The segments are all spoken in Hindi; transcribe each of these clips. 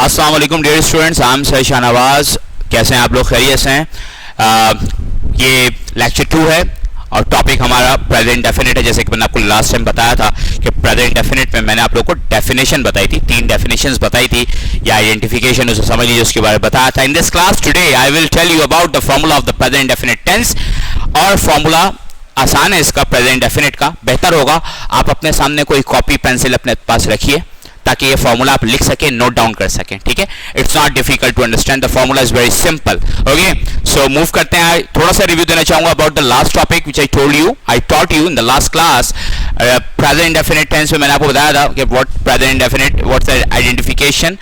अस्सलाम वालेकुम dear students, I am sir Shahnawaz. कैसे हैं आप लोग? खैरियत से हैं? ये लेक्चर 2 है और टॉपिक हमारा प्रेजेंट डेफिनेट है। जैसे कि मैंने आपको लास्ट टाइम बताया था कि प्रेजेंट डेफिनेट में मैंने आप लोग को डेफिनेशन बताई थी, 3 डेफिनेशंस बताई थी या आइडेंटिफिकेशन उसे समझ लीजिए, उसके बारे में बताया था। In this class today I will tell you about the formula of the present definite tense. और फॉर्मूला आसान है इसका, प्रेजेंट डेफिनेट का। बेहतर होगा आप अपने सामने कोई कॉपी पेंसिल अपने पास रखिए ताकि ये फॉर्मूला आप लिख सके, नोट डाउन कर सकें। ठीक है, it's not difficult to understand, the formula is very simple. Okay, so move करते हैं। थोड़ा सा रिव्यू देना चाहूंगा about the last topic which I taught you in the last class. Present definite tense में मैंने आपको बताया था कि what present definite, what's the identification,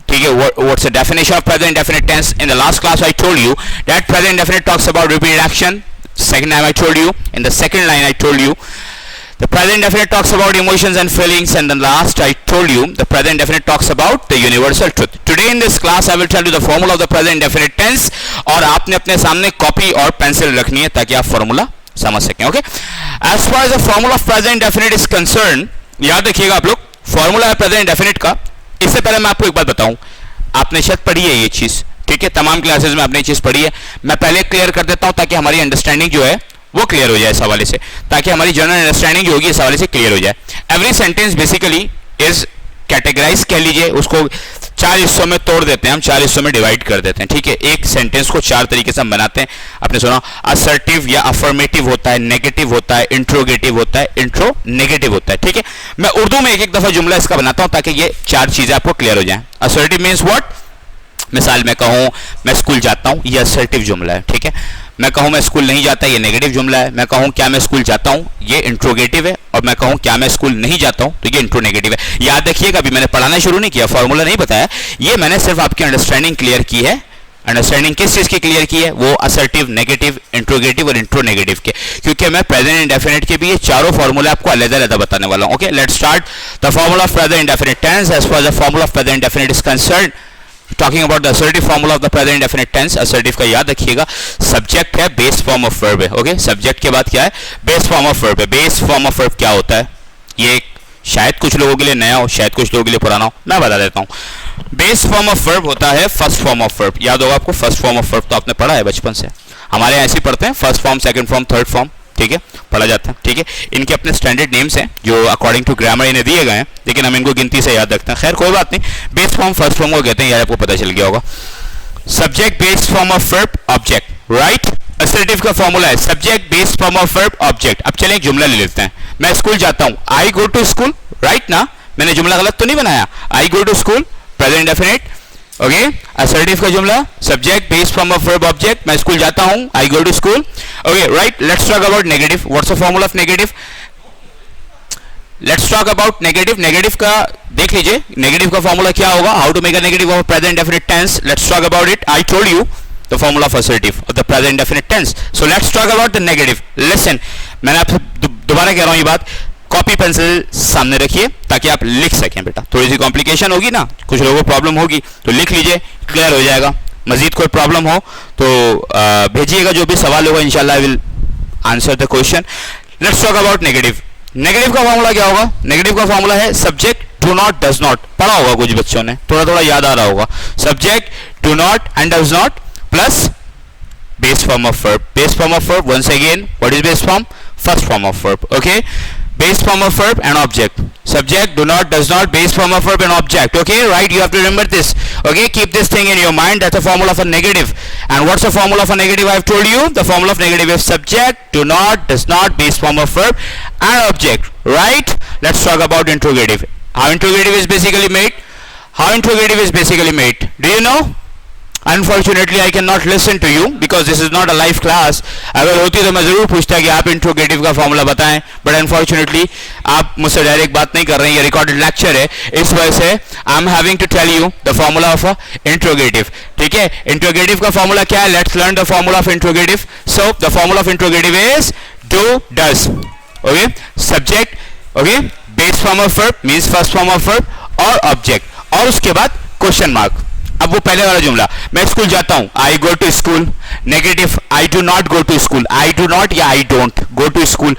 ठीक है, what's the definition of present definite tense. In the last class I told you that present definite talks about repeated action. Second time I told you, in the second line I told you the present definite talks about emotions and feelings, and then last I told you the present definite talks about the universal truth. Today in this class I will tell you the formula of the present definite tense, और आपने अपने सामने कॉपी और पेंसिल रखनी है ताकि आप फॉर्मूला समझ सकें। Okay, as far as the formula of present definite is concerned, याद रखिएगा आप लोग, फॉर्मूला है प्रेजेंट डेफिनेट का। इससे पहले मैं आपको एक बात बताऊं, आपने शायद पढ़ी है ये चीज, ठीक है, तमाम क्लासेस में आपने चीज पढ़ी है। मैं पहले क्लियर कर देता हूं ताकि हमारी अंडरस्टैंडिंग जो है वो क्लियर हो जाए इस हवाले से, ताकि हमारी जनरल अंडरस्टैंडिंग जो होगी इस हवाले से क्लियर हो जाए। Every sentence basically is categorize, कह लीजिए उसको 4 हिस्सों में तोड़ देते हैं हम, 4 हिस्सों में डिवाइड कर देते हैं। ठीक है, एक सेंटेंस को 4 तरीके से हम बनाते हैं। आपने सुना असर्टिव या अफर्मेटिव होता है, नेगेटिव होता है, इंट्रोगेटिव होता है, इंट्रो नेगेटिव होता है। ठीक है, मैं उर्दू में एक दफा जुमला इसका बनाता हूं ताकि ये 4 चीजें आपको क्लियर हो जाए। Assertive means what? मिसाल मैं कहूं मैं स्कूल जाता हूं, ये असर्टिव जुमला है। ठीक है, मैं कहूं मैं स्कूल नहीं जाता, ये नेगेटिव जुमला है। मैं कहूं क्या मैं स्कूल जाता हूं, ये इंट्रोगेटिव है। और मैं कहूं क्या मैं स्कूल नहीं जाता हूं, तो ये इंट्रोनेगेटिव है। याद रखिएगा, अभी मैंने पढ़ाना शुरू नहीं किया, फॉर्मूला नहीं बताया, ये मैंने सिर्फ आपकी अंडरस्टैंडिंग क्लियर की है। अंडरस्टैंडिंग किस चीज की क्लियर की है? वो असर्टिव, नेगेटिव, इंट्रोगेटिव और इंट्रोनेगेटिव के, क्योंकि मैं प्रेजेंट इंडेफिनिट के भी ये चारों फॉर्मूला आपको अलग-अलग बताने वाला हूं। Okay, let's start the formula of present indefinite tense. As far the formula of present indefinite is concerned, talking about the assertive formula of the present indefinite tense. Assertive का याद रखिएगा, सब्जेक्ट है, बेस फॉर्म ऑफ वर्ब है। ओके, सब्जेक्ट के बाद क्या है? बेस फॉर्म ऑफ वर्ब है। बेस फॉर्म ऑफ वर्ब क्या होता है? ये शायद कुछ लोगों के लिए नया हो, शायद कुछ लोगों के लिए पुराना हो, मैं बता देता हूं। बेस फॉर्म ऑफ वर्ब होता है फर्स्ट फॉर्म ऑफ वर्ब। याद होगा आपको, फर्स्ट फॉर्म ऑफ वर्ब तो आपने पढ़ा है बचपन से, हमारे ऐसे ही पढ़ते हैं, first form, second form, third form. ठीक है, पढ़ा जाता है। ठीक है, इनके अपने स्टैंडर्ड नेम्स हैं जो अकॉर्डिंग टू ग्रामर इन्हें दिए गए हैं, लेकिन हम इनको गिनती से याद रखते हैं। खैर कोई बात नहीं, बेस फॉर्म फर्स्ट फॉर्म को कहते हैं, यार आपको पता चल गया होगा। Subject base form of verb object, right. Assertive का फॉर्मूला है subject base form of verb object. अब चलें एक जुमला ले लेते हैं। मैं स्कूल जाता हूं, I go to school, right ना? मैंने जुमला गलत तो नहीं बनाया? I go to school, present indefinite. Okay, assertive का जुमला subject base form of verb object, मैं स्कूल जाता हूं, I go to school. Okay, right. Let's talk about negative. What's the formula of negative? Let's talk about negative. Negative का देख लीजिए, नेगेटिव का फॉर्मूला क्या होगा? How to make a negative of present indefinite tense. Let's talk about it. I told you the formula of assertive of the present indefinite tense. So let's talk about the negative. Listen, मैंने आपसे दोबारा कह रहा हूं ये बात, कॉपी पेंसिल सामने रखिए ताकि आप लिख सकें। बेटा थोड़ी सी कॉम्प्लिकेशन होगी ना, कुछ लोगों को प्रॉब्लम होगी, तो लिख लीजिए, क्लियर हो जाएगा। मजीद कोई प्रॉब्लम हो तो भेजिएगा, जो भी सवाल होगा इंशाल्लाह I will answer the question. Let's talk about negative. Negative का फॉर्मूला क्या होगा? नेगेटिव का फॉर्मूला है subject do not, does not. पढ़ा होगा कुछ बच्चों ने, थोड़ा थोड़ा याद आ रहा होगा। Subject do not and does not plus base form of verb. Base form of verb, once again, what is base form? First form of verb. Okay, base form of verb and object. Subject do not, does not, base form of verb and object. Okay, right, you have to remember this. Okay, keep this thing in your mind. That's the formula of a negative. And what's the formula of a negative? I have told you the formula of negative is subject do not, does not, base form of verb and object. Right, let's talk about interrogative. How interrogative is basically made? How interrogative is basically made, do you know? Unfortunately I cannot listen to you because this is not a live class. अगर होती तो मैं जरूर पूछता कि आप इंट्रोगेटिव का फॉर्मूला बताएं, बट अनफॉर्चुनेटली आप मुझसे डायरेक्ट बात नहीं कर रहे हैं, ये रिकॉर्डेड लेक्चर है, इस वजह से I am having to tell you the formula of interrogative. ठीक है, इंट्रोगेटिव का फॉर्मूला क्या है? Let's learn the formula of interrogative. So the formula of interrogative is do, does. Okay, subject, okay, base form of verb means first form of verb और ऑब्जेक्ट, और उसके बाद क्वेश्चन मार्क। अब वो पहले वाला जुमला, मैं स्कूल जाता हूं, I go to school. Negative, I do not go to school. I do not या I don't go to school.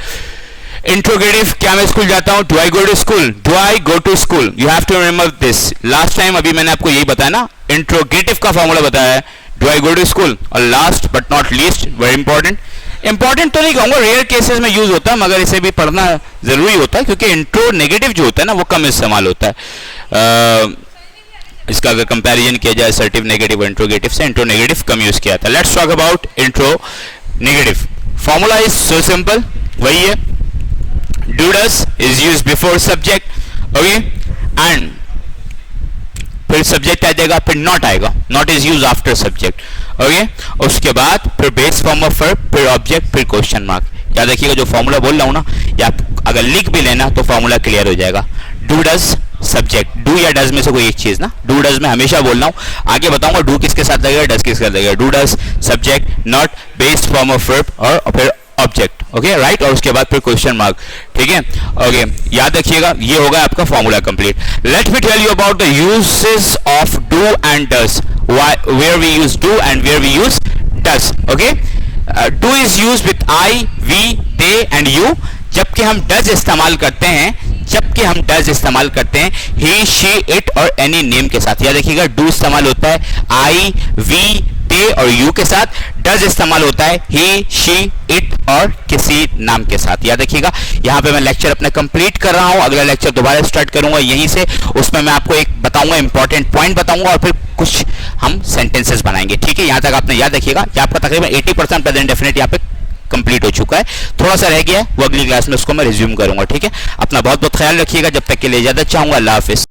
Interrogative, क्या मैं स्कूल जाता हूं? Do I go to school? Do I go to school? You have to remember this. Last time अभी मैंने आपको यही बताया ना, इंट्रोगेटिव का फॉर्मूला बताया है, do I go to school. और last but not least, very important, important तो नहीं कहूंगा, रेयर केसेस में यूज होता है, मगर इसे भी पढ़ना जरूरी होता है क्योंकि इंट्रो नेगेटिव जो होता है ना वो कम इस्तेमाल होता है। इसका अगर कंपैरिजन किया जाए असर्टिव नेगेटिव और इंट्रोगेटिव से, इंट्रो नेगेटिव कम यूज किया था। Let's talk about intro negative. Formula is so simple, वही है, do does is use before subject, okay, and फिर सब्जेक्ट आ जाएगा, फिर नॉट आएगा, not is use after subject, okay. उसके बाद फिर बेस फॉर्म ऑफ वर्ब, फिर ऑब्जेक्ट, फिर क्वेश्चन मार्क। याद रखिएगा जो फॉर्मूला बोल रहा हूं ना, या अगर लिख भी लेना तो फॉर्मूला क्लियर हो जाएगा। डू डज सब्जेक्ट, डू या डज में से कोई एक चीज ना, डू डज में हमेशा बोलना हूं, आगे बताऊंगा डू किसके साथ लगेगा, डज किसके साथ लगेगा। Do does subject, not base form of verb और फिर ऑब्जेक्ट, ओके, राइट। और उसके बाद फिर क्वेश्चन मार्क, ठीक है, ओके। याद रखिएगा ये होगा आपका formula complete. Let me tell you about the usages of do and does, where we use do and where we use does, okay. Do is use with I, we, they and you, जबकि हम डज इस्तेमाल करते हैं, जबकि हम डज इस्तेमाल करते हैं ही, शी, इट और एनी नेम के साथ। याद रखिएगा डू इस्तेमाल होता है आई, वी, दे और यू के साथ, डज इस्तेमाल होता है ही, शी, इट और किसी नाम के साथ। याद रखिएगा यहाँ पे मैं लेक्चर अपना कंप्लीट कर रहा हूँ, अगला लेक्चर दोबारा स्टार्ट करूंगा यहीं से, उसमें मैं आपको एक बताऊंगा, इंपॉर्टेंट पॉइंट बताऊंगा और फिर कुछ हम सेंटेंसेस बनाएंगे, ठीक है। यहाँ तक आपने याद रखिएगा कि आपका तकरीबन 80% प्रेजेंट डेफिनेट यहाँ पे कंप्लीट हो चुका है, थोड़ा सा रह गया है, वो अगली क्लास में उसको मैं रिज्यूम करूंगा, ठीक है। अपना बहुत बहुत ख्याल रखिएगा, जब तक के लिए इजाजत चाहूंगा, अल्लाह हाफिज।